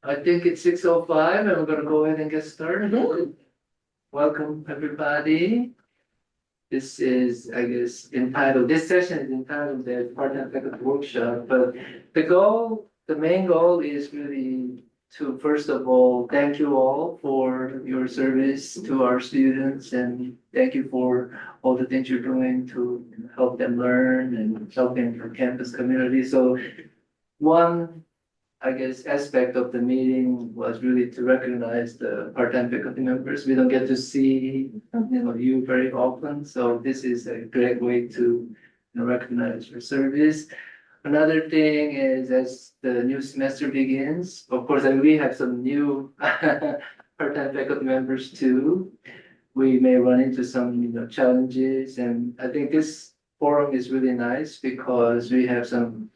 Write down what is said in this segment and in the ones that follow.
I think it's 6:05 and we're gonna go ahead and get started. Welcome, everybody. This is, I guess, this session is entitled the Part-Time Faculty Workshop, but the main goal is really to, first of all, thank you all for your service to our students and thank you for all the things you're doing to help them learn and helping the campus community. So one I guess, aspect of the meeting was really to recognize the part-time faculty members. We don't get to see, you very often, so this is a great way to, recognize your service. Another thing is as the new semester begins, of course, and we have some new part-time faculty members too. We may run into some, challenges, and I think this forum is really nice because we have some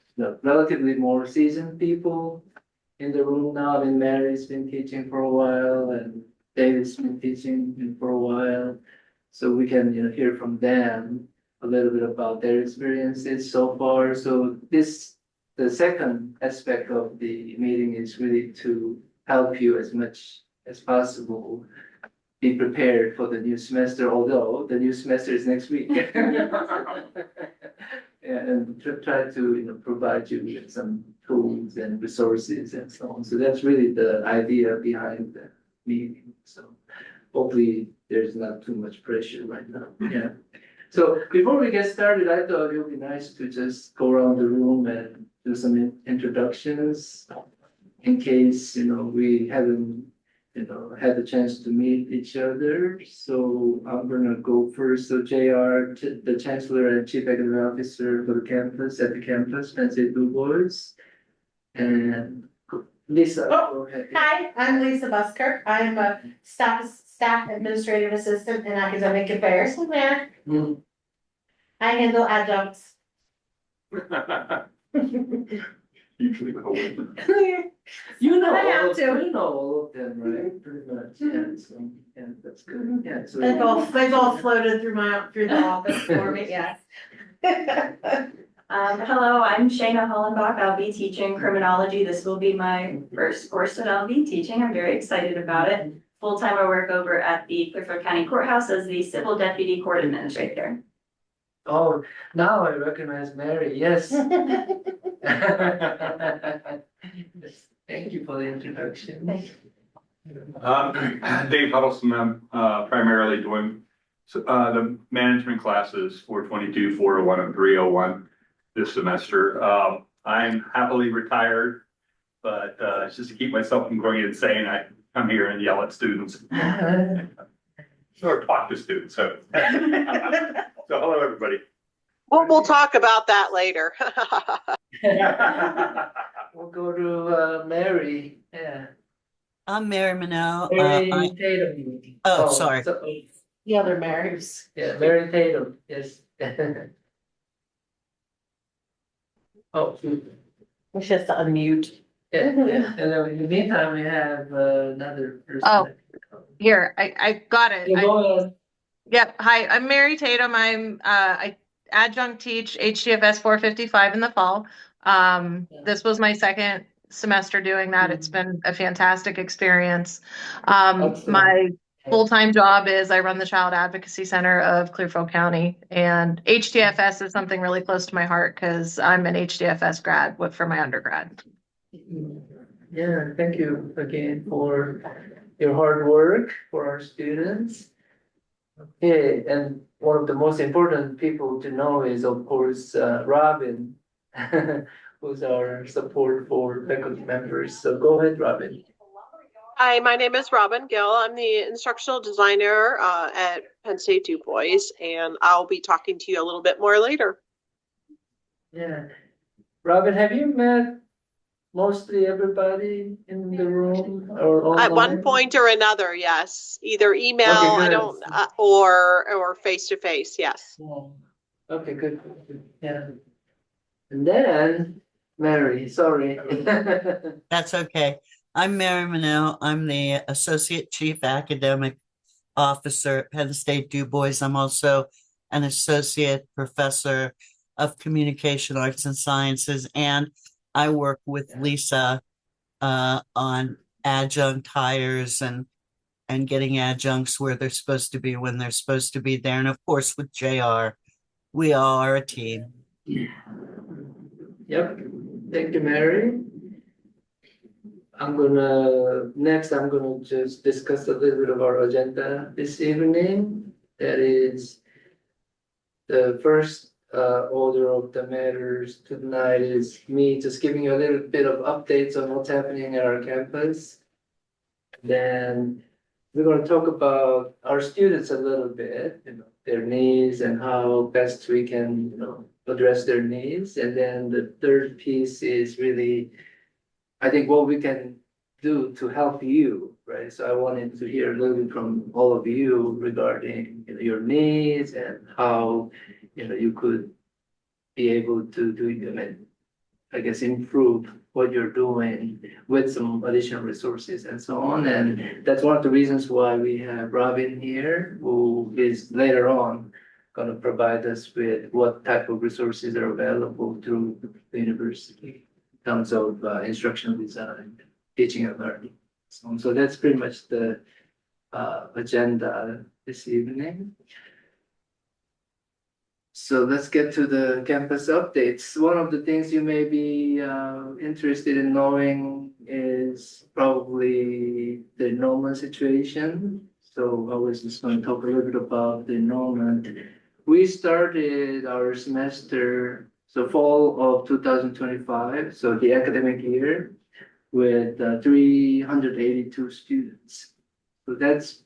relatively more seasoned people in the room now. I mean, Mary's been teaching for a while and David's been teaching for a while. So we can, hear from them a little bit about their experiences so far. So the second aspect of the meeting is really to help you as much as possible be prepared for the new semester, although the new semester is next week. And try to, provide you with some tools and resources and so on. So that's really the idea behind the meeting. So hopefully there's not too much pressure right now. Yeah. So before we get started, I thought it would be nice to just go around the room and do some introductions in case, we haven't had the chance to meet each other. So I'm gonna go first. So JR, the Chancellor and Chief Academic Officer for the campus, at the campus, Penn State Du Bois. And Lisa, go ahead. Hi, I'm Lisa Busker. I'm a staff administrative assistant in academic affairs. Mm. I handle adjuncts. Usually with You know I have all of, to. you know all of them, right? Pretty much, yeah, so, yeah, that's good, yeah, so. They've all floated through the office for me, yes. Hello, I'm Shayna Hollenbach. I'll be teaching criminology. This will be my first course that I'll be teaching. I'm very excited about it. Full-time I work over at the Clearfield County Courthouse as the Civil Deputy Court Administrator. Oh, now I recognize Mary, yes. Thank you for the introduction. Thank Dave Huddleston, I'm primarily doing the management classes 422, 401, and 301 this semester. I'm happily retired, but it's just to keep myself from going insane, I come here and yell at students. Or talk to students, so. So hello, everybody. We'll talk about that later. We'll go to Mary, yeah. I'm Mary Manel. Mary Tatum. Sorry. The other Marys. Yeah, Mary Tatum, yes. Oh, We should just unmute. yeah, and then in the meantime, we have another person. Oh. Here, I got it. Yeah, go ahead. Yep. Hi, I'm Mary Tatum. I adjunct teach HDFS 455 in the fall. This was my second semester doing that. It's been a fantastic experience. My full-time job is I run the Child Advocacy Center of Clearfield County, and HDFS is something really close to my heart because I'm an HDFS grad for my undergrad. Yeah, thank you again for your hard work for our students. Okay, and one of the most important people to know is, of course, Robin, who's our support for faculty members. So go ahead, Robin. Hi, my name is Robin Gill. I'm the instructional designer at Penn State Du Bois, and I'll be talking to you a little bit more later. Yeah, Robin, have you met mostly everybody in the room or online? At one point or another, yes. Either email, Okay, I don't, or face to face, yes. Oh, okay, good, yeah. And then Mary, sorry. That's okay. I'm Mary Manel. I'm the Associate Chief Academic Officer at Penn State Du Bois. I'm also an Associate Professor of Communication Arts and Sciences, and I work with Lisa on adjunct hires and getting adjuncts where they're supposed to be when they're supposed to be there. And of course, with JR, we all are a team. Yep, thank you, Mary. Next, I'm gonna just discuss a little bit of our agenda this evening. That is, the first order of the matters tonight is me just giving you a little bit of updates on what's happening at our campus. Then we're gonna talk about our students a little bit, their needs and how best we can, address their needs. And then the third piece is really, I think, what we can do to help you, right? So I wanted to hear a little bit from all of you regarding, your needs and how, you could be able to do, I guess, improve what you're doing with some additional resources and so on. And that's one of the reasons why we have Robin here, who is later on gonna provide us with what type of resources are available through the university in terms of instructional design, teaching and learning. So that's pretty much the agenda this evening. So let's get to the campus updates. One of the things you may be interested in knowing is probably the enrollment situation. So I was just going to talk a little bit about the enrollment. We started our semester, so fall of 2025, so the academic year, with 382 students. So that's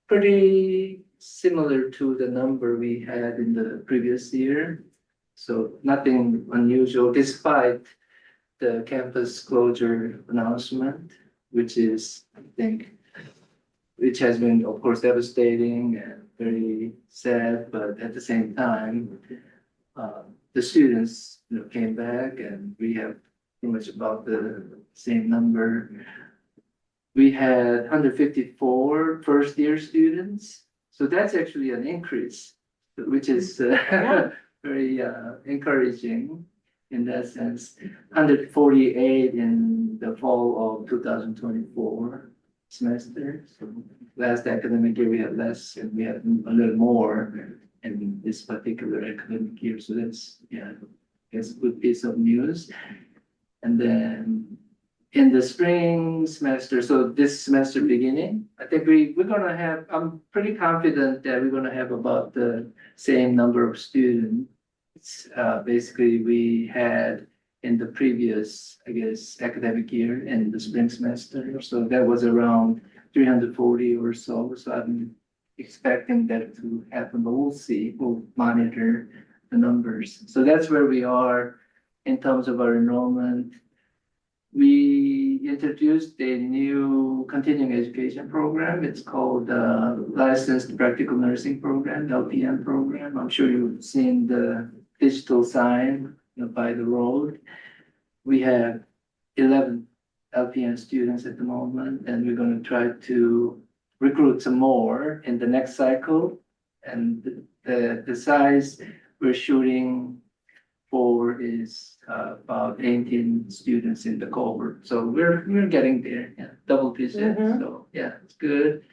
pretty similar to the number we had in the previous year. So nothing unusual, despite the campus closure announcement, which is, I think, which has been, of course, devastating and very sad, but at the same time, the students, came back, and we have pretty much about the same number. We had 154 first-year students, so that's actually an increase, which is very encouraging in that sense. 148 in the fall of 2024 semester. So last academic year we had less, and we had a little more in this particular academic year. So that's, I guess, a good piece of news. And then in the spring semester, so this semester beginning, I think we're gonna have, I'm pretty confident that we're gonna have about the same number of students. Basically, we had in the previous, I guess, academic year in the spring semester. So that was around 340 or so. So I'm expecting that to happen, but we'll see, we'll monitor the numbers. So that's where we are in terms of our enrollment. We introduced a new continuing education program. It's called Licensed Practical Nursing Program, LPN program. I'm sure you've seen the digital sign, by the road. We have 11 LPN students at the moment, and we're going to try to recruit some more in the next cycle. And the size we're shooting for is about 18 students in the cohort. So we're getting there, double digit. So yeah, it's good.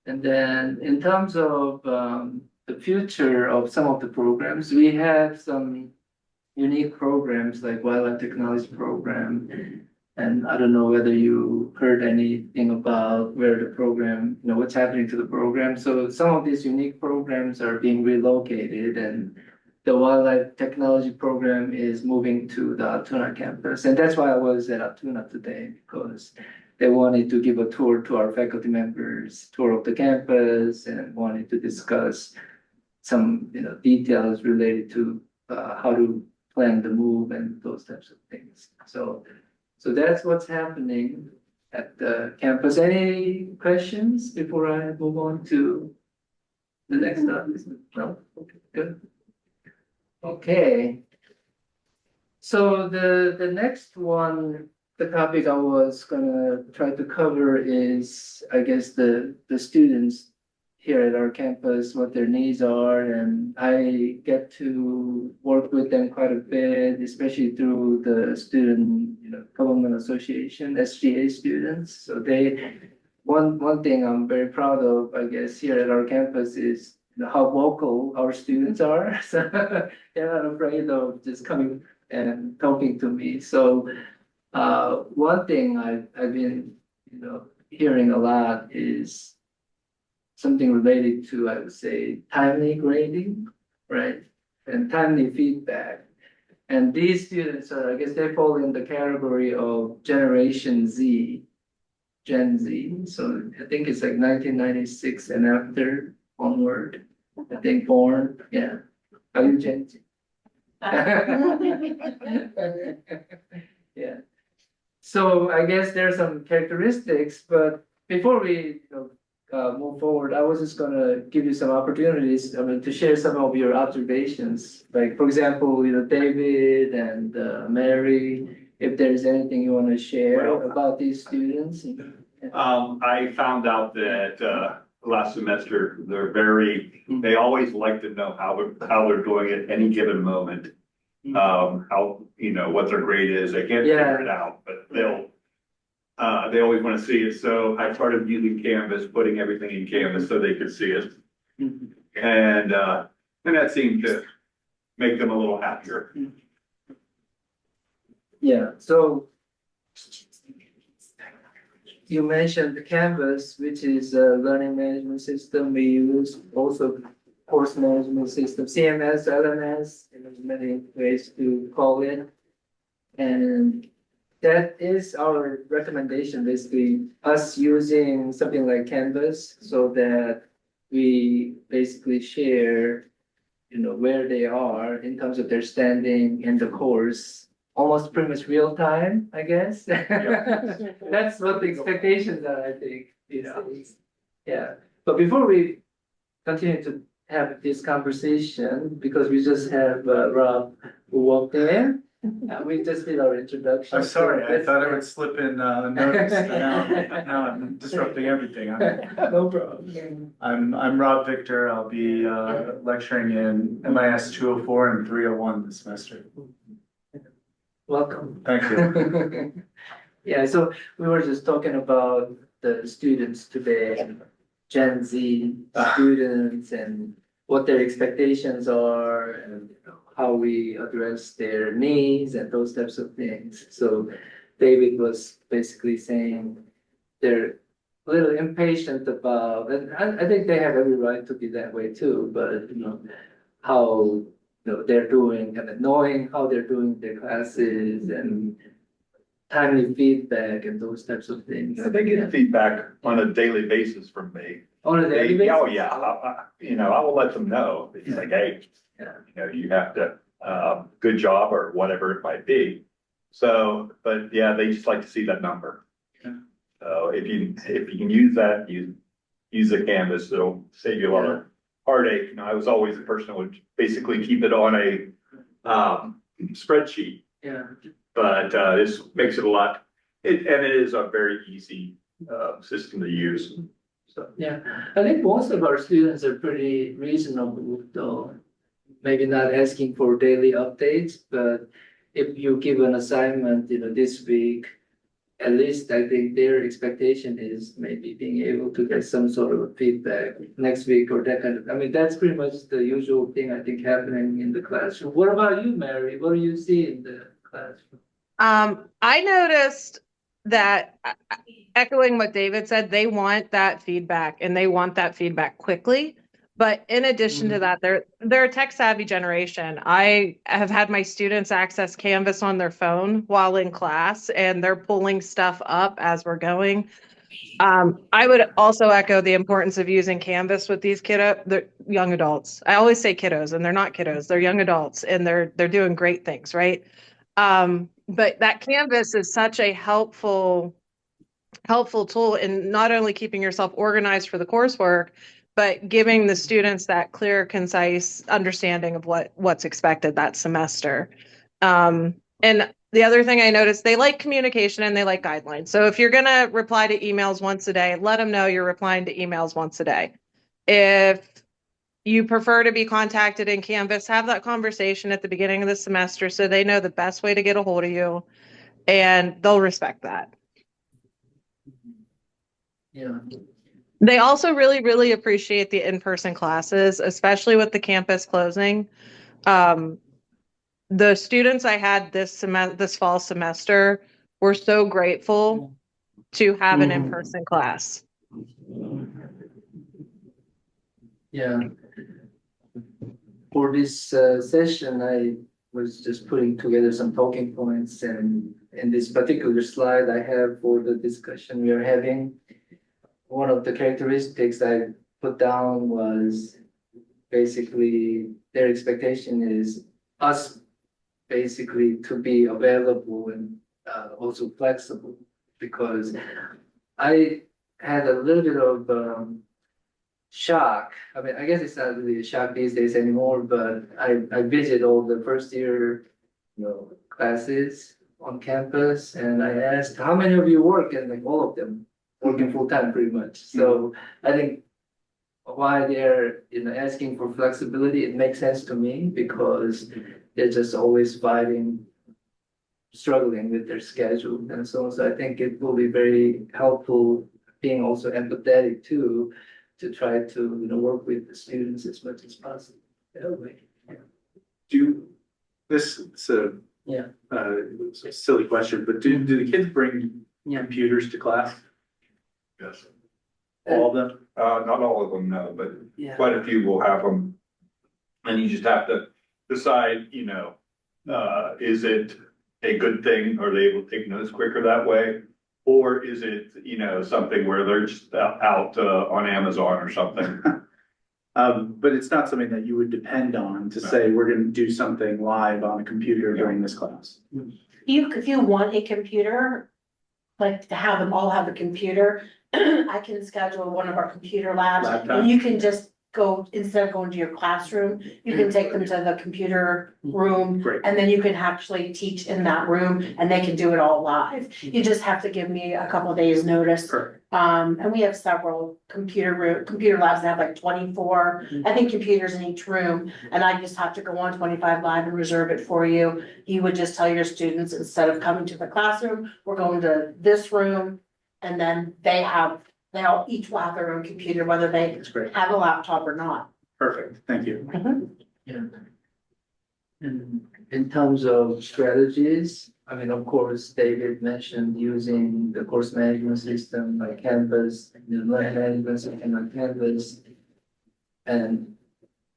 And then in terms of the future of some of the programs, we have some unique programs like wildlife technology program. And I don't know whether you heard anything about where the program, what's happening to the program. So some of these unique programs are being relocated, and the wildlife technology program is moving to the Altoona campus. And that's why I was at Altoona today, because they wanted to give a tour to our faculty members, tour of the campus, and wanted to discuss some, details related to how to plan the move and those types of things. So that's what's happening at the campus. Any questions before I move on to the next topic? No? Okay, good. Okay. So the next one, the topic I was gonna try to cover is, I guess, the students here at our campus, what their needs are, and I get to work with them quite a bit, especially through the student, government association, SGA students. So one thing I'm very proud of, I guess, here at our campus is how vocal our students are. So they're not afraid of just coming and talking to me. So one thing I've been, hearing a lot is something related to, I would say, timely grading, right? And timely feedback. And these students are, I guess they fall in the category of Generation Z, Gen Z. So I think it's like 1996 and after onward. I think born, yeah. Are you Gen Z? Yeah. So I guess there's some characteristics, but before we, move forward, I was just gonna give you some opportunities, to share some of your observations. Like, for example, David and Mary, if there's anything you want to share Well, about these students. I found out that, last semester, they always like to know how they're doing at any given moment. How, what their grade is. They can't figure it out, but they always want to see it. So I started using Canvas, putting everything in Canvas so they could see it. And that seemed to make them a little happier. Yeah, so you mentioned the Canvas, which is a learning management system we use, also course management system, CMS, LMS, there's many ways to call it. And that is our recommendation, basically, us using something like Canvas so that we basically share, where they are in terms of their standing in the course, almost pretty much real time, I guess. That's what the expectations are, I think, these days. Yeah, but before we continue to have this conversation, because we just have Rob who walked in. We just did our introduction. I'm sorry, I thought I would slip in notice. Now I'm disrupting everything. No problem. I'm Rob Victor. I'll be lecturing in MIS 204 and 301 this semester. Welcome. Thank you. Yeah, so we were just talking about the students today, Gen Z students, and what their expectations are, and how we address their needs and those types of things. So David was basically saying they're a little impatient about, and I think they have every right to be that way too, but how they're doing and knowing how they're doing their classes and timely feedback and those types of things. They get feedback on a daily basis from me. On a daily basis? Oh, yeah, I will let them know. It's like, hey, you have to, good job or whatever it might be. So, but yeah, they just like to see that number. So if you can use that, use the Canvas, it'll save you a lot of heartache. I was always the person who would basically keep it on a spreadsheet. Yeah. But this makes it a lot, and it is a very easy system to use. So Yeah, I think most of our students are pretty reasonable, though. Maybe not asking for daily updates, but if you give an assignment, this week, at least I think their expectation is maybe being able to get some sort of feedback next week or that kind of, that's pretty much the usual thing I think happening in the classroom. What about you, Mary? What do you see in the classroom? I noticed that, echoing what David said, they want that feedback and they want that feedback quickly. But in addition to that, they're a tech savvy generation. I have had my students access Canvas on their phone while in class, and they're pulling stuff up as we're going. I would also echo the importance of using Canvas with these they're young adults. I always say kiddos, and they're not kiddos. They're young adults, and they're doing great things, right? But that Canvas is such a helpful tool in not only keeping yourself organized for the coursework, but giving the students that clear, concise understanding of what's expected that semester. And the other thing I noticed, they like communication and they like guidelines. So if you're going to reply to emails once a day, let them know you're replying to emails once a day. If you prefer to be contacted in Canvas, have that conversation at the beginning of the semester so they know the best way to get a hold of you, and they'll respect that. Yeah. They also really, really appreciate the in-person classes, especially with the campus closing. The students I had this fall semester were so grateful to have an in-person class. Yeah. For this session, I was just putting together some talking points, and in this particular slide I have for the discussion we are having, one of the characteristics I put down was basically their expectation is us basically to be available and also flexible, because I had a little bit of shock. I mean, I guess it's not really a shock these days anymore, but I visit all the first year, classes on campus, and I asked, how many of you work? And like all of them working full time pretty much. So I think why they're, asking for flexibility, it makes sense to me because they're just always fighting, struggling with their schedule and so on. So I think it will be very helpful being also empathetic too, to try to, work with the students as much as possible. It's a Yeah. it's a silly question, but do the kids bring computers to class? Yes. All of them? Not all of them, no, but Yeah. quite a few will have them. And you just have to decide, is it a good thing? Are they able to take notes quicker that way? Or is it, something where they're just out on Amazon or something? But it's not something that you would depend on to say, we're gonna do something live on a computer during this class. If you want a computer, like to have them all have a computer, I can schedule one of our computer labs. Laptop? And you can just go, instead of going to your classroom, you can take them to the computer room. Great. And then you can actually teach in that room and they can do it all live. You just have to give me a couple of days notice. Perfect. And we have several computer labs that have like 24, I think, computers in each room. And I just have to go on 25 Live and reserve it for you. You would just tell your students, instead of coming to the classroom, we're going to this room. And then they all each will have their own computer, whether they That's great. have a laptop or not. Perfect. Thank you. Yeah. And in terms of strategies, I mean, of course, David mentioned using the course management system like Canvas, learning management system like Canvas, and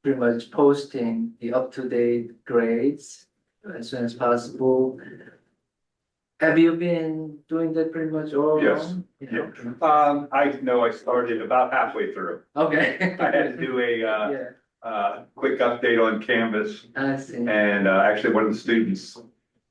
pretty much posting the up-to-date grades as soon as possible. Have you been doing that pretty much all Yes. along? Yeah. I know I started about halfway through. Okay. I had to do a quick update on Canvas. I see. And actually, one of the students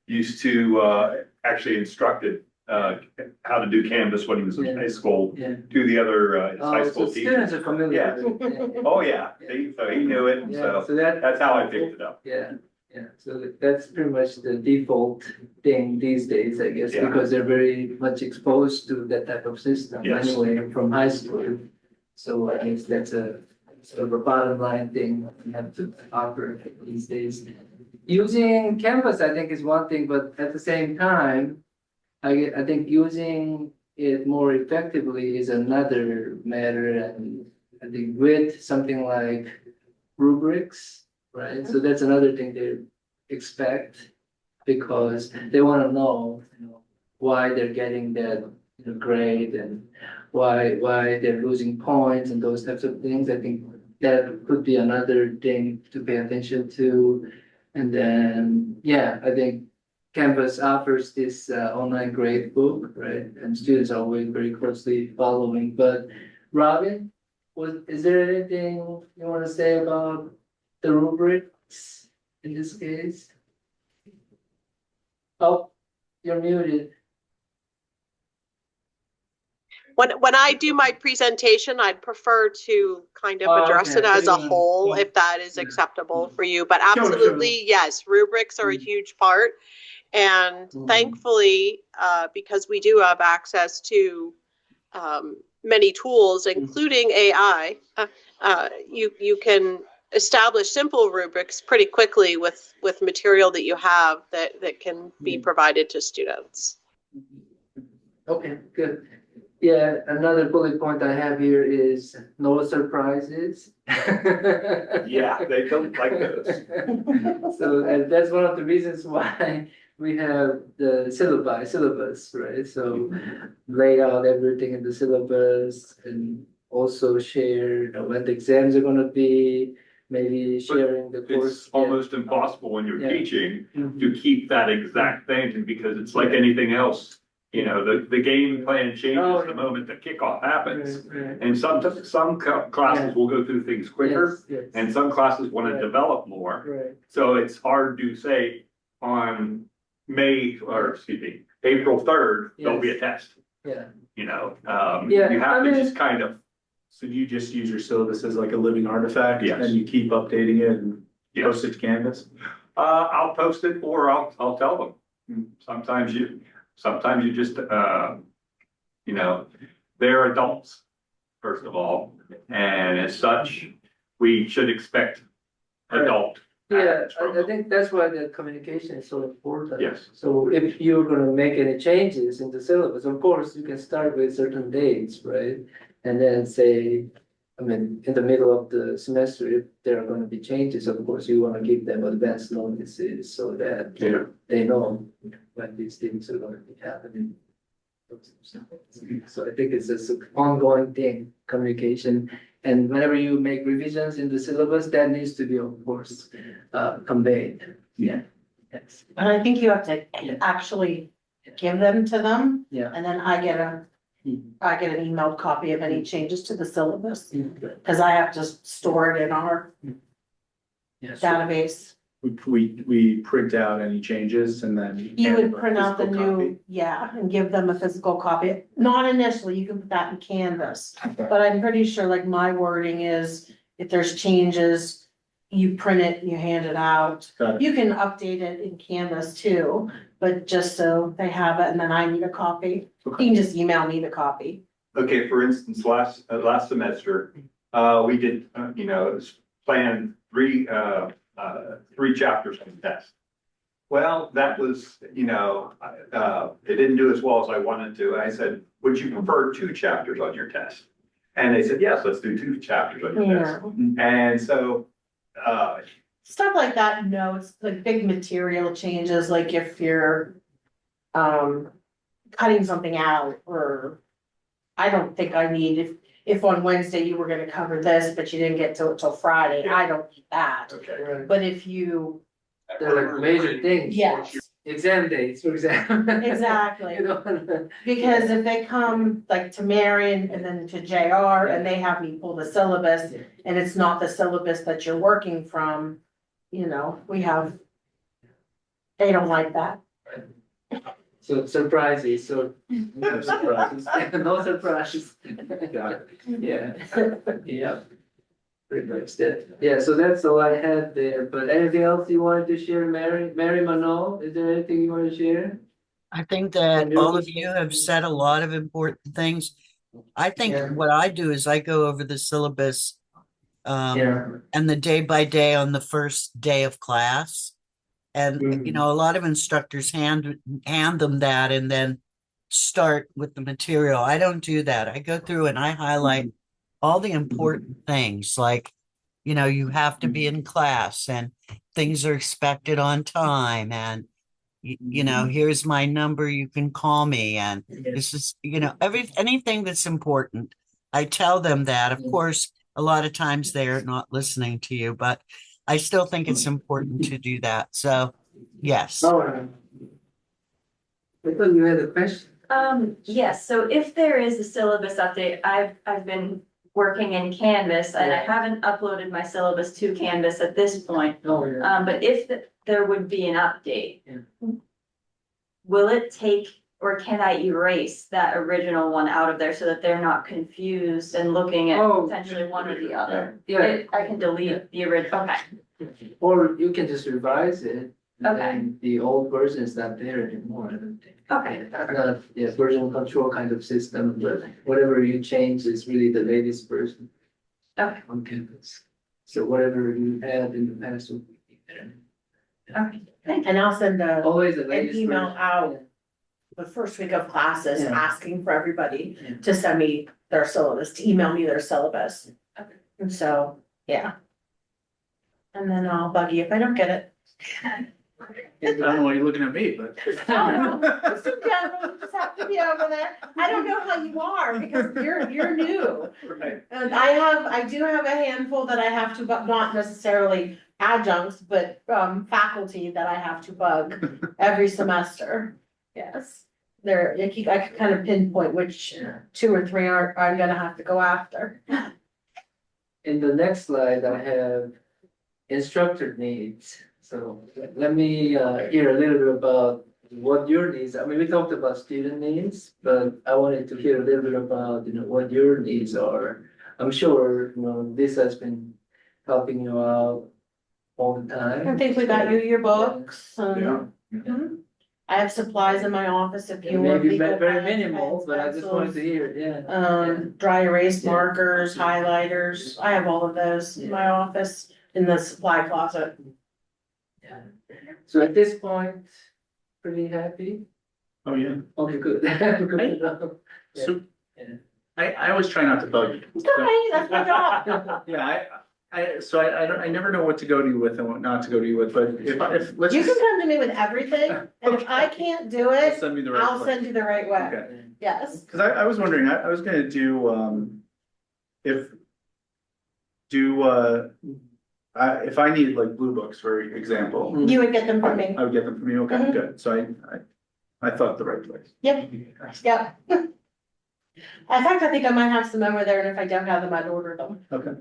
used to actually instructed how to do Canvas when he was in high school Yeah. to the other high Oh, so school students teachers. are familiar Yeah. with it. Oh, yeah, so he knew it, Yeah, so so that. that's how I picked it up. Yeah, yeah, so that's pretty much the default thing these days, I guess, Yeah. because they're very much exposed to that type of system Yes. anyway from high school. So I guess that's a sort of a bottom line thing we have to offer these days. Using Canvas, I think, is one thing, but at the same time, I think using it more effectively is another matter, and I think with something like rubrics, right? So that's another thing they expect, because they want to know, why they're getting that, grade, and why they're losing points and those types of things. I think that could be another thing to pay attention to. And then, yeah, I think Canvas offers this online grade book, right? And students are always very closely following. But Robin, is there anything you want to say about the rubrics in this case? Oh, you're muted. When I do my presentation, I'd prefer to kind of address it Okay. as a whole, if that is acceptable for you. But Sure, absolutely, yes, rubrics are a huge part. And Mhm. thankfully, because we do have access to many tools, including AI, you can establish simple rubrics pretty quickly with material that you have that can be provided to students. Okay, good. Yeah, another bullet point I have here is no surprises. Yeah, they don't like those. So that's one of the reasons why we have the syllabus, right? So lay out everything in the syllabus and also share, when the exams are gonna be, maybe sharing the course. It's almost impossible when you're Yeah. teaching Mhm. to keep that exact thing, because it's like anything else. You know, the game plan changes the moment the kickoff happens. Right, right. And some classes will go through things quicker, Yes, yes. and some classes want Right. to develop more. Right, So it's hard to say on April 3rd, there'll be a test, yeah. you know? Yeah, You have I to mean- just kind of, So you just use your syllabus as like a living artifact? Yes. And you keep updating it and Yes. post it to Canvas? I'll post it, or I'll tell them. Sometimes you just, you know, they're adults, first of all, and as such, we should expect adult. Yeah, actions from I them. think that's why the communication is so important. Yes. So if you're gonna make any changes in the syllabus, of course, you can start with certain dates, right? And then say, I mean, in the middle of the semester, if there are gonna be changes, of course, you wanna give them advance notices so that Yeah. they know when these things are gonna be happening. So I think it's just an ongoing thing, communication. And whenever you make revisions in the syllabus, that needs to be, of course, conveyed. Yeah. Yes. But I think you have to Yeah. actually give them to them, Yeah. and then I get Mhm. an emailed copy of any changes to the syllabus, Yeah. cause I have to store it in our Yes. database. We print out any changes and then. You hand would them a print out the physical copy. new, yeah, and give them a physical copy. Not initially, you can put that in Canvas, but I'm pretty sure like my wording is, if there's changes, you print it, you hand it out. Got it. You can update it in Canvas too, but just so they have it, and then I need a copy. You can just email me the copy. Okay, for instance, last semester, we did, plan three chapters on the test. Well, that was, it didn't do as well as I wanted to. I said, would you prefer 2 chapters on your test? And they said, yes, let's do 2 chapters on your test. And so, Stuff like that, no, it's like big material changes, like if you're cutting something out, or I don't think I need, if on Wednesday you were gonna cover this, but you didn't get to it till Friday, I don't need that. okay. Right. But if you, They're like major things. yes, Exam dates, for example. exactly. You know? Because if they come like to Marion and then to JR and they have me pull the syllabus and it's not the syllabus that you're working from, we have, they don't like that. So surprises, so. No surprises. No surprises. Got it. Yeah, yeah. Pretty much that. Yeah, so that's all I had there, but anything else you wanted to share, Mary Manon, is there anything you want to share? I think that all of you have said a lot of important things. I think Yeah. what I do is I go over the syllabus Yeah. and the day by day on the first day of class. And, Mhm. a lot of instructors hand them that and then start with the material. I don't do that. I go through and I highlight all the important things, like, you have to be in class and things are expected on time. And, here's my number, you can call me. And this is, anything that's important. I tell them that. Of course, a lot of times they're not listening to you, but I still think it's important to do that. So, yes. Oh, I thought you had a question. Yes, so if there is a syllabus update, I've been working in Canvas and I haven't uploaded my syllabus to Canvas at this point. Oh, yeah. But if there would be an update, will it take, or can I erase that original one out of there so that they're not confused and looking at Oh. potentially one or the other? Yeah, I can delete the original, okay. or you can just revise it And then the old version is not there anymore, I don't think. Okay. Not, yeah, version control kind of system, but whatever you change is really the latest version. Okay. On campus. So whatever you had in the past will be there. Okay. And I'll send Always the an latest. email version. out the first week of classes, Yeah. asking for everybody Yeah. to send me their syllabus, to email me their syllabus. Okay. And so, yeah. And then I'll bug you if I don't get it. I don't know why you're looking at me, but. Oh, no, just in general, you just have to be over there. I don't know how you are, because you're new. Right. And I do have a handful that I have to, but not necessarily adjuncts, but faculty that I have to bug every semester. Yes, there, I could kind of pinpoint which two or three I'm gonna have to go after. In the next slide, I have instructor needs. So let me hear a little bit about what your needs. I mean, we talked about student needs, but I wanted to hear a little bit about, what your needs are. I'm sure, this has been helping you out all the time. I think we got you your books. Yeah. Mhm. I have supplies in my office if you want. Maybe legal very pens, minimal, pens, but I just wanted to pencils, hear, yeah. dry erase Yeah. markers, highlighters. I have all of those in my office in the supply closet. Yeah. So at this point, pretty happy? Oh, yeah. Okay, good. Good enough. Yeah. So, Yeah. I always try not to bug you. It's okay, that's my job. Yeah, I never know what to go to you with and what not to go to you with, but if, let's You can just. come to me with everything, and if I can't do it, Send me the right I'll place. send you the right way. Okay. Yes. Cause I was wondering, I was gonna do, if I needed like blue books, for example, You would get them from me. I would get them from you, okay, Mhm. good, so I thought the right place. Yep. Yep. In fact, I think I might have some over there, and if I don't have them, I'd order them. Okay.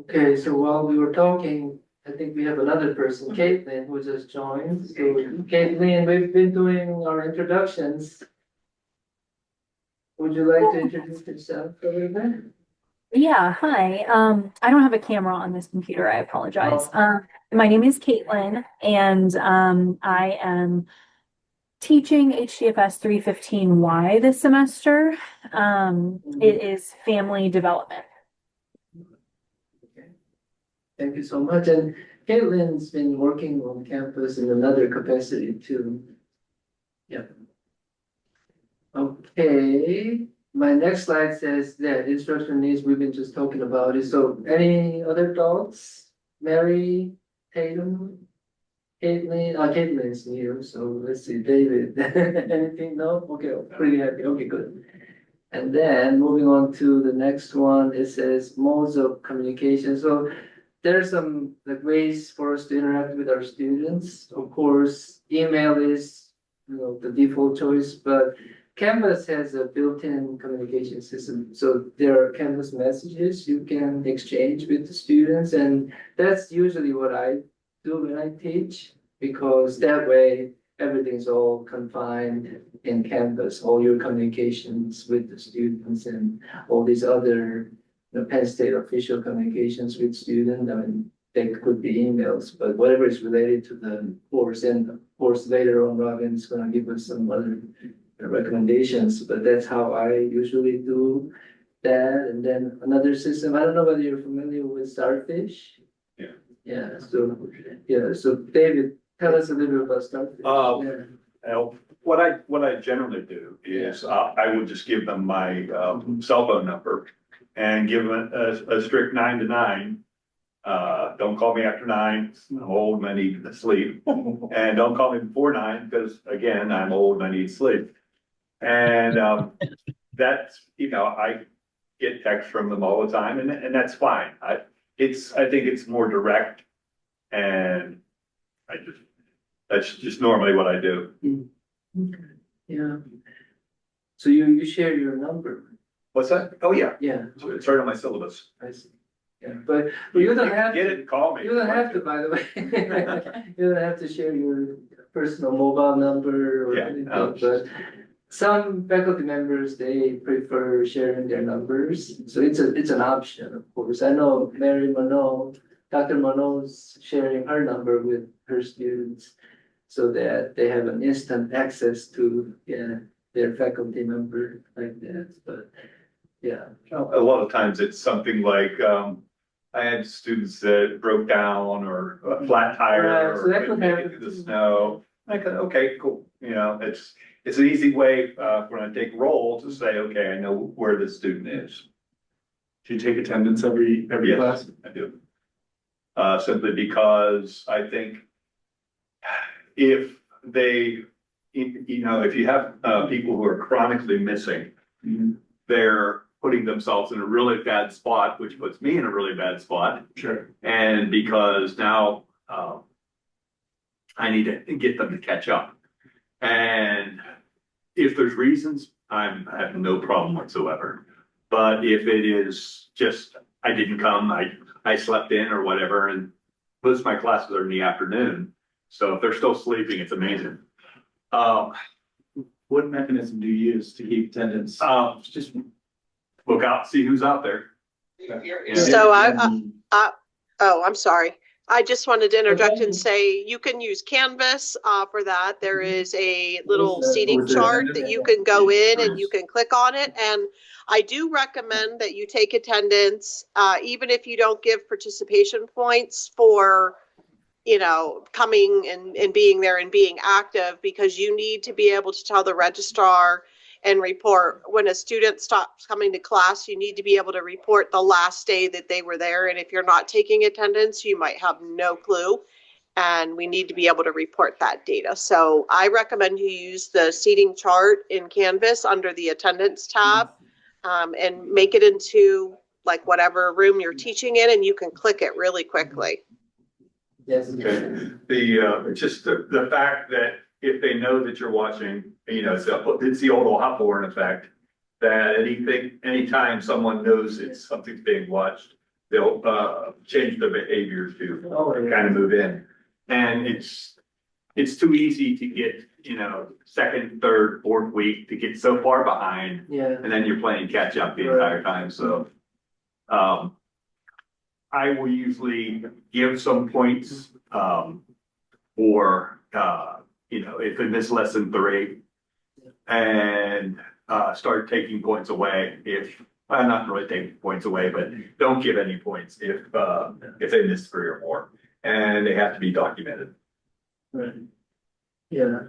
Okay, so while we were talking, I think we have another person, Caitlin, who just joined. So Caitlin, we've been doing our introductions. Would you like to introduce yourself a little bit? Yeah, hi. I don't have a camera on this computer. I apologize. My name is Caitlin, and I am teaching HDFS 315Y this semester. It is family development. Okay. Thank you so much. And Caitlin's been working on campus in another capacity too. Yeah. Okay, my next slide says that instruction needs we've been just talking about it. So any other thoughts? Mary, Tatum, Caitlin, Caitlin's new, so let's see, David, anything? No? Okay, pretty happy. Okay, good. And then moving on to the next one, it says modes of communication. So there's some like ways for us to interact with our students. Of course, email is, the default choice, but Canvas has a built-in communication system. So there are Canvas messages you can exchange with the students, and that's usually what I do when I teach, because that way everything's all confined in Canvas, all your communications with the students and all these other Penn State official communications with students. I mean, they could be emails, but whatever is related to the course, and of course later on Robin is gonna give us some other recommendations, but that's how I usually do that. And then another system, I don't know whether you're familiar with Starfish? Yeah. Yeah, so David, tell us a little bit about Starfish. Yeah. What I generally do is I would just give them my cell phone number and give them a strict 9 to 9. Don't call me after 9, I'm old and I need to sleep. And don't call me before 9, because again, I'm old and I need sleep. And that's, I get texts from them all the time, and that's fine. I think it's more direct, and that's just normally what I do. Okay, yeah. So you share your number? What's that? Oh, yeah. Yeah, So it's right on my syllabus. I see. Yeah, but you don't have Get to, it, call me. you don't have to, by the way. You don't have to share your personal mobile number or Yeah, anything, no. but some faculty members, they prefer sharing their numbers. So it's an option, of course. I know Mary Monod Dr. Monod's sharing her number with her students so that they have an instant access to, their faculty member like that, but, yeah. A lot of times it's something like, I had students that broke down or a flat tire Right, so or that couldn't could make it through the snow. I go, okay, cool. You know, it's an easy way, when I take roll to say, okay, I know where the student is. Do you take attendance every Yes, class? I do. Simply because I think if they, you know, if you have, people who are chronically missing, they're putting themselves in a really bad spot, which puts me in a really bad spot. Sure. And because now, I need to get them to catch up. And if there's reasons, I have no problem whatsoever. But if it is just, I didn't come, I slept in or whatever, and most of my classes are in the afternoon. So if they're still sleeping, it's amazing. What mechanism do you use to keep attendance? Just look out, see who's out there. So oh, I'm sorry. I just wanted to interject and say you can use Canvas for that. There is a little seating chart that you can go in and you can click on it. And I do recommend that you take attendance, even if you don't give participation points for, you know, coming and being there and being active, because you need to be able to tell the registrar and report when a student stops coming to class. You need to be able to report the last day that they were there. And if you're not taking attendance, you might have no clue. And we need to be able to report that data. So I recommend you use the seating chart in Canvas under the attendance tab, and make it into like whatever room you're teaching in, and you can click it really quickly. Yes. Okay, just the fact that if they know that you're watching, you know, it's the old Hopper effect, that anytime someone knows something's being watched, they'll, change their behavior to kind of move in. And it's too easy to get, you know, second, third, fourth week to get so far behind, Yeah, and then you're playing catch up the entire time, so. I will usually give some points, or, you know, if they miss lesson 3 and, start taking points away I'm not really taking points away, but don't give any points if they miss 3 or more, and they have to be documented. right. Yeah.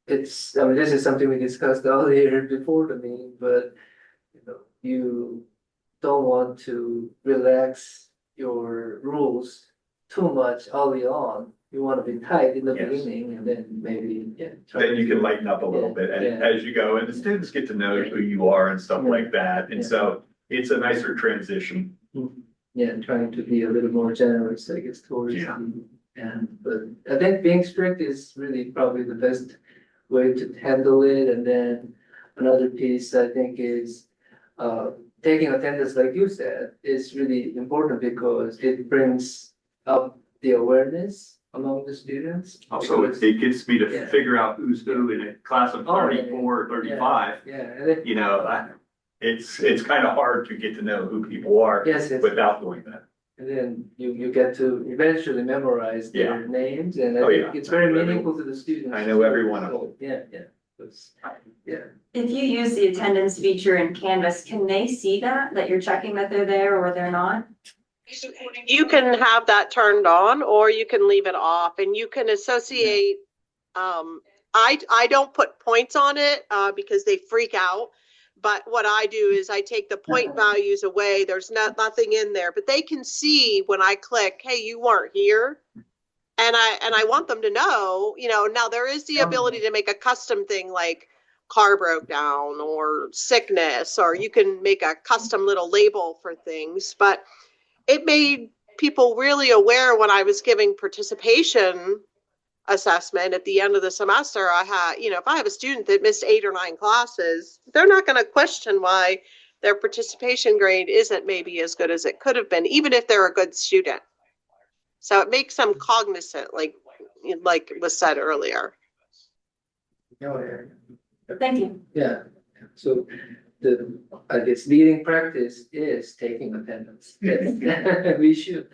I mean, this is something we discussed earlier before the meeting, but, you know, you don't want to relax your rules too much early on. You want to be tight in the Yes. beginning, and then maybe, Then you can lighten up a little bit as you go, and the students get to know who you are and stuff like that, and so it's a nicer transition. Yeah, trying to be a little more generous, I guess, towards Yeah. but I think being strict is really probably the best way to handle it. And then another piece I think is, taking attendance, like you said, is really important because it brings up the awareness among the students. Also, because- it gets me to Yeah. figure out who's who in a class of Oh, yeah, 34, 35. Yeah, and then, You know, it's kind of hard to get to know who people are yes, without doing that. and then you get to eventually memorize their names, and I Oh, think yeah. it's very I know every- meaningful to the students. I know every one of So, yeah, yeah. If you use the attendance feature in Canvas, can they see that you're checking that they're there or they're not? You can have that turned on or you can leave it off, and you can associate, I don't put points on it, because they freak out. But what I do is I take the point values away. There's nothing in there, but they can see when I click, hey, you weren't here. And I want them to know, you know, now there is the ability to make a custom thing like car broke down or sickness, or you can make a custom little label for things. But it made people really aware when I was giving participation assessment at the end of the semester. I had, you know, if I have a student that missed 8 or 9 classes, they're not going to question why their participation grade isn't maybe as good as it could have been, even if they're a good student. So it makes them cognizant, like was said earlier. Oh, yeah. Thank you. Yeah, so I guess leading practice is taking attendance. Yes. We should,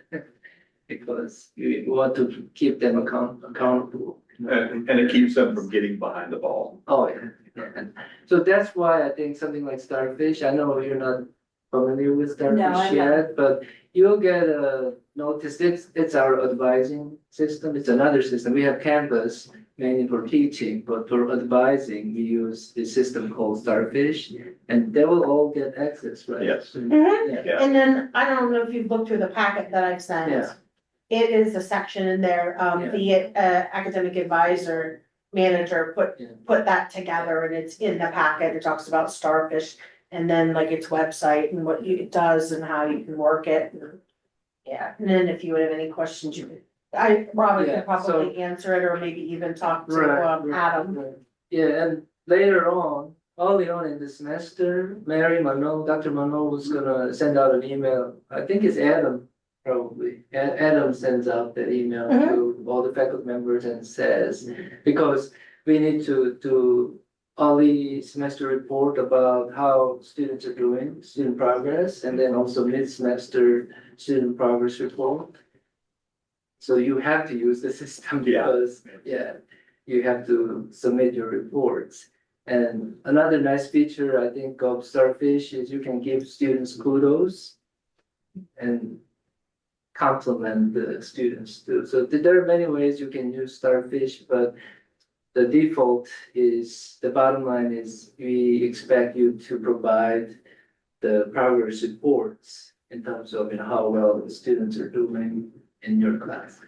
because we want to keep them accountable. And it keeps them from getting behind the ball. Oh, yeah. So that's why I think something like Starfish, I know you're not familiar with No, Starfish I'm not. yet, but you'll get a notice, it's our advising system, it's another system. We have Canvas mainly for teaching, but for advising, we use a system called Starfish, and they will all get access, right? Yes. Mhm. Yeah. And then, I don't know if you've looked through the packet that I've sent. Yeah. It is a section in there, the academic advisor manager Yeah. put that together and it's in the packet. It talks about Starfish. And then like its website and what it does and how you can work it. Yeah, and then if you have any questions, Robin Yeah, could probably answer it or maybe even talk to Adam. Right. Yeah, and later on, early on in the semester, Dr. Monroe was gonna send out an email. I think it's Adam, probably. Adam sends out that email to all the faculty members and says, because we need to do early semester report about how students are doing, student progress, and then also mid-semester student progress report. So you have to use the system because, you have to submit your reports. And another nice feature, I think, of Starfish is you can give students kudos and compliment the students too. So there are many ways you can use Starfish, but the default is, the bottom line is, we expect you to provide the progress reports in terms of how well the students are doing in your classes.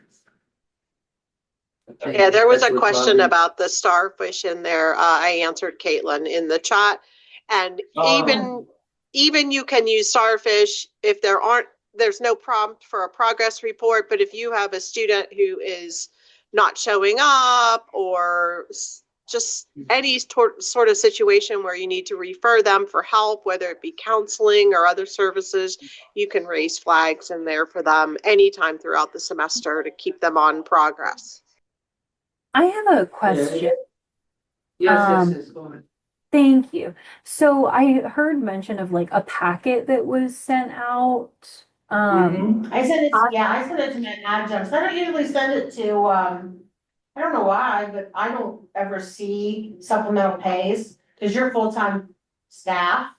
Yeah, there was That's a what question Bobby- about the starfish in there. I answered Caitlin in the chat. And Oh. even you can use starfish if there's no prompt for a progress report, but if you have a student who is not showing up or just any sort of situation where you need to refer them for help, whether it be counseling or other services, you can raise flags in there for them anytime throughout the semester to keep them on progress. I have a question. Yes, go ahead. Thank you. So I heard mention of like a packet that was sent out. I sent it to my adjuncts. I don't usually send it to, I don't know why, but I don't ever see supplemental pays, cause you're full-time staff.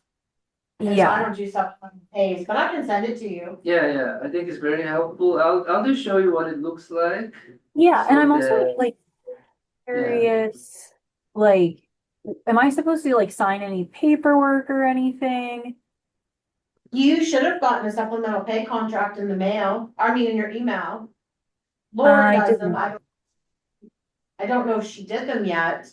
And so I Yeah. don't do supplemental pays, but I can send it to you. Yeah, I think it's very helpful. I'll just show you what it looks like. Yeah, and So I'm also the- like curious, like, am I supposed to like sign any paperwork or anything? You should have gotten a supplemental pay contract in the mail, in your email. Laura I does them, didn't. I don't know if she did them yet.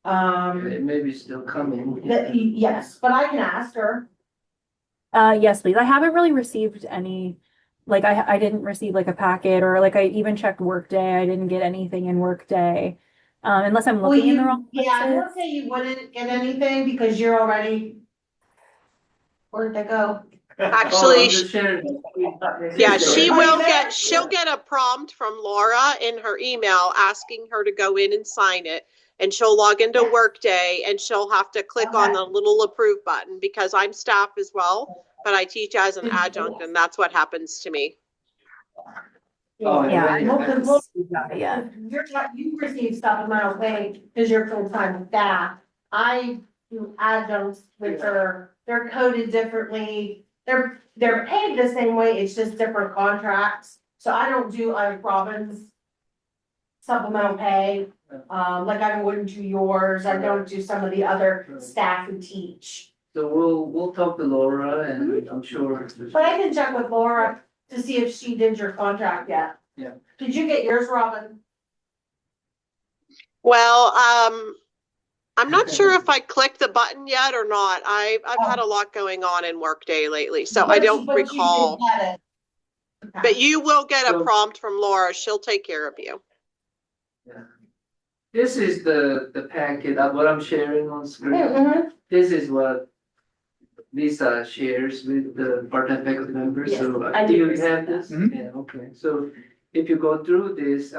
It may be still coming. Yes, but I can ask her. Yes, please. I haven't really received any, like I didn't receive like a packet or like I even checked Workday. I didn't get anything in Workday. Unless I'm Well, looking in the wrong yeah, I places. would say you wouldn't get anything because you're already. Where'd they go? Actually, I'm just sharing. yeah, Sorry. she'll get a prompt from Laura in her email asking her to go in and sign it. And she'll log into Yeah. Workday and she'll have to click on Okay. the little approve button because I'm staff as well, but I teach as an adjunct and that's what happens to me. Oh, Yeah, I yeah. haven't received that yet. You receive supplemental pay because you're full-time staff. I do adjuncts, which they're coded differently. They're paid the same way, it's just different contracts. So I don't do Robin's supplemental pay, like I wouldn't do yours. I don't do some of the other staff who teach. So we'll talk to Laura and I'm sure. But I can check with Laura to see if she did your contract yet. Yeah. Did you get yours, Robin? Well, I'm not sure if I clicked the button yet or not. I've had a lot going on in Workday lately, so I don't But you did recall. get it. Okay. But you will get a So- prompt from Laura. She'll take care of you. Yeah. This is the packet of what I'm sharing on screen. Mhm. This is what Lisa shares with the part-time faculty members. Yes, So I do did you receive have that. this? Mhm. Yeah, okay. So if you go through this,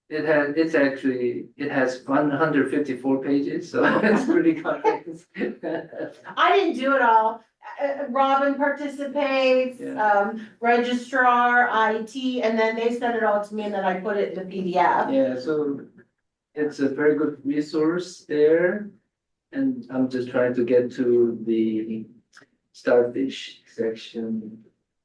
it has 154 pages, so it's pretty complicated. I didn't do it all. Robin participates, Yeah. registrar, IT, and then they send it all to me and then I put it in the PDF. Yeah, so it's a very good resource there. And I'm just trying to get to the starfish section.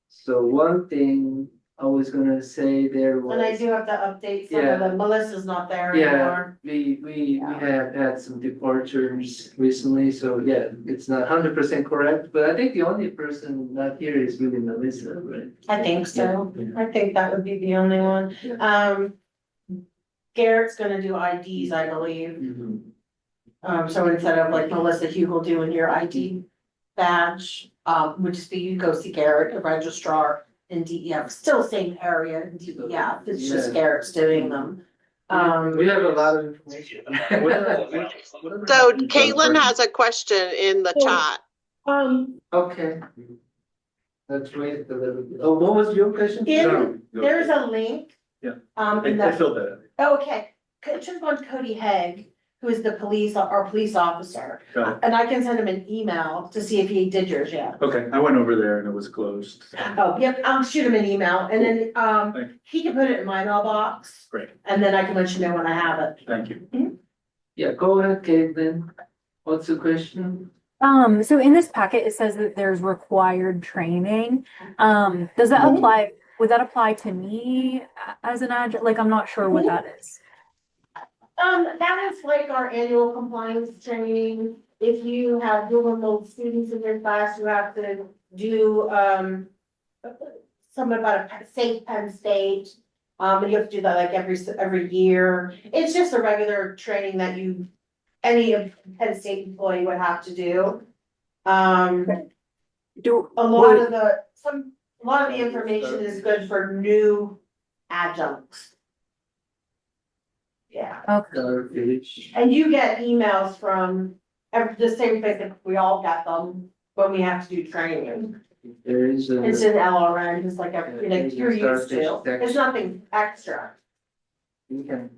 So one thing I was gonna say there was. And I do have to update some Yeah. of them. Melissa's not there Yeah, anymore. we have had some departures recently, so yeah, it's not 100% correct, but I think the only person not here is really Melissa, right? I think so. Yeah. I think that would be the only one. Garrett's gonna do IDs, I believe. Mhm. So instead of like Melissa Hugel doing your ID badge, would just be you go see Garrett, the registrar in DEF, still same area in DEF, it's just Yeah. Garrett's doing them. We have a lot of information. So Caitlin has a question in the chat. Okay. Let's wait a little bit. Oh, what was your question? There's a link. Yeah. In I the, filled that out. okay, just on Cody Haig, who is the our police officer. Got it. And I can send him an email to see if he did yours yet. Okay, I went over there and it was closed. Oh, yep, I'll shoot him an email and then, Thank he can put it in my mailbox. Great. And then I can let you know when I have it. Thank you. Yeah, go ahead, Caitlin. What's the question? So in this packet, it says that there's required training. Does that apply, would that apply to me as an adjunct? Like, I'm not sure what that is. That is like our annual compliance training. If you have vulnerable students in your class, you have to do, something about a safe Penn State. And you have to do that like every year. It's just a regular training that any Penn State employee would have to do. A lot of the information is good for new adjuncts. Yeah, Starfish. and you get emails from the same thing that we all get them when we have to do training. There is a. It's in LRN, just like like you're used to. Starfish It's nothing extra. You can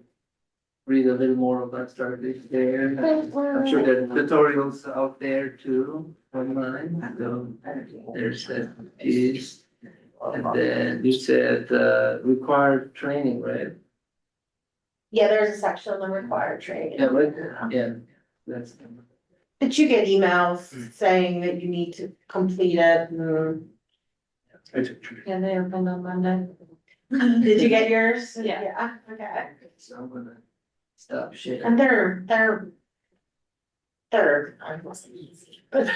read a little more about Starfish there. I'm sure there are tutorials out there too online, so there's that piece. And then you said, required training, right? Yeah, there's a section on required training. Yeah, right, yeah, that's. But you get emails saying that you need to complete it. and- I took your- Yeah, they opened on Monday. Did you get yours? Yeah. Okay. So I'm gonna stop sharing. And it wasn't easy, but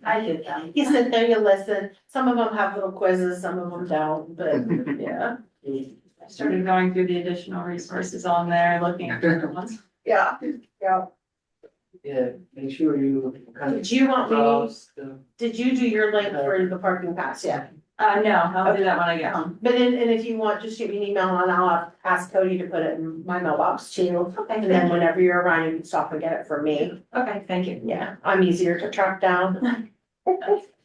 I did them. You sit there, you listen. Some of them have little quizzes, some of them don't, but yeah. I started going through the additional resources on there, looking at different ones. Yeah, yeah. Yeah, make sure you. Did you want me- browse the- Did you do your link for the parking pass yet? No, I'll do that when I get home. But and if you want, just shoot me an email and I'll ask Cody to put it in my mailbox too. Okay, And then whenever you're around, you can stop and get it from me. Okay, thank you. Yeah, I'm easier to track down.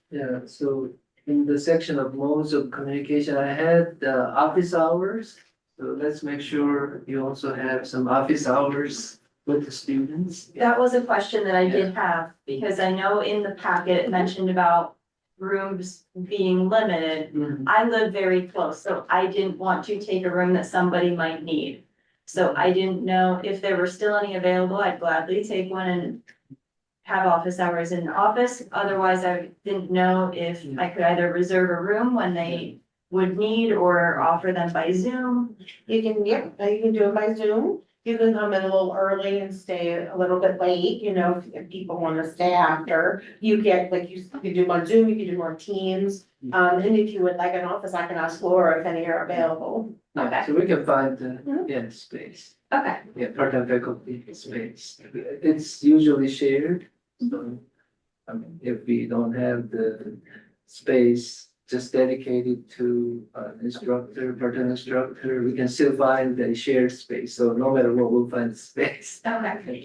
Yeah, so in the section of modes of communication, I had office hours. So let's make sure you also have some office hours with the students. That was a question that I did have, because I know in the packet it mentioned about rooms being limited. Mhm. I live very close, so I didn't want to take a room that somebody might need. So I didn't know if there were still any available. I'd gladly take one and have office hours in the office. Otherwise, I didn't know if I could either reserve a room when they would need or offer them by Zoom. You can do it by Zoom. You can come in a little early and stay a little bit late, if people wanna stay after. You get, like, you can do on Zoom, you can do more Teams. And if you would like an office, I can ask Laura if any are available. Yeah, so we can find the, Mhm. yeah, space. Okay, Yeah, part-time faculty space. It's usually shared, so. I mean, if we don't have the space just dedicated to instructor, part-time instructor, we can still find the shared space. So no matter what, we'll find space. okay.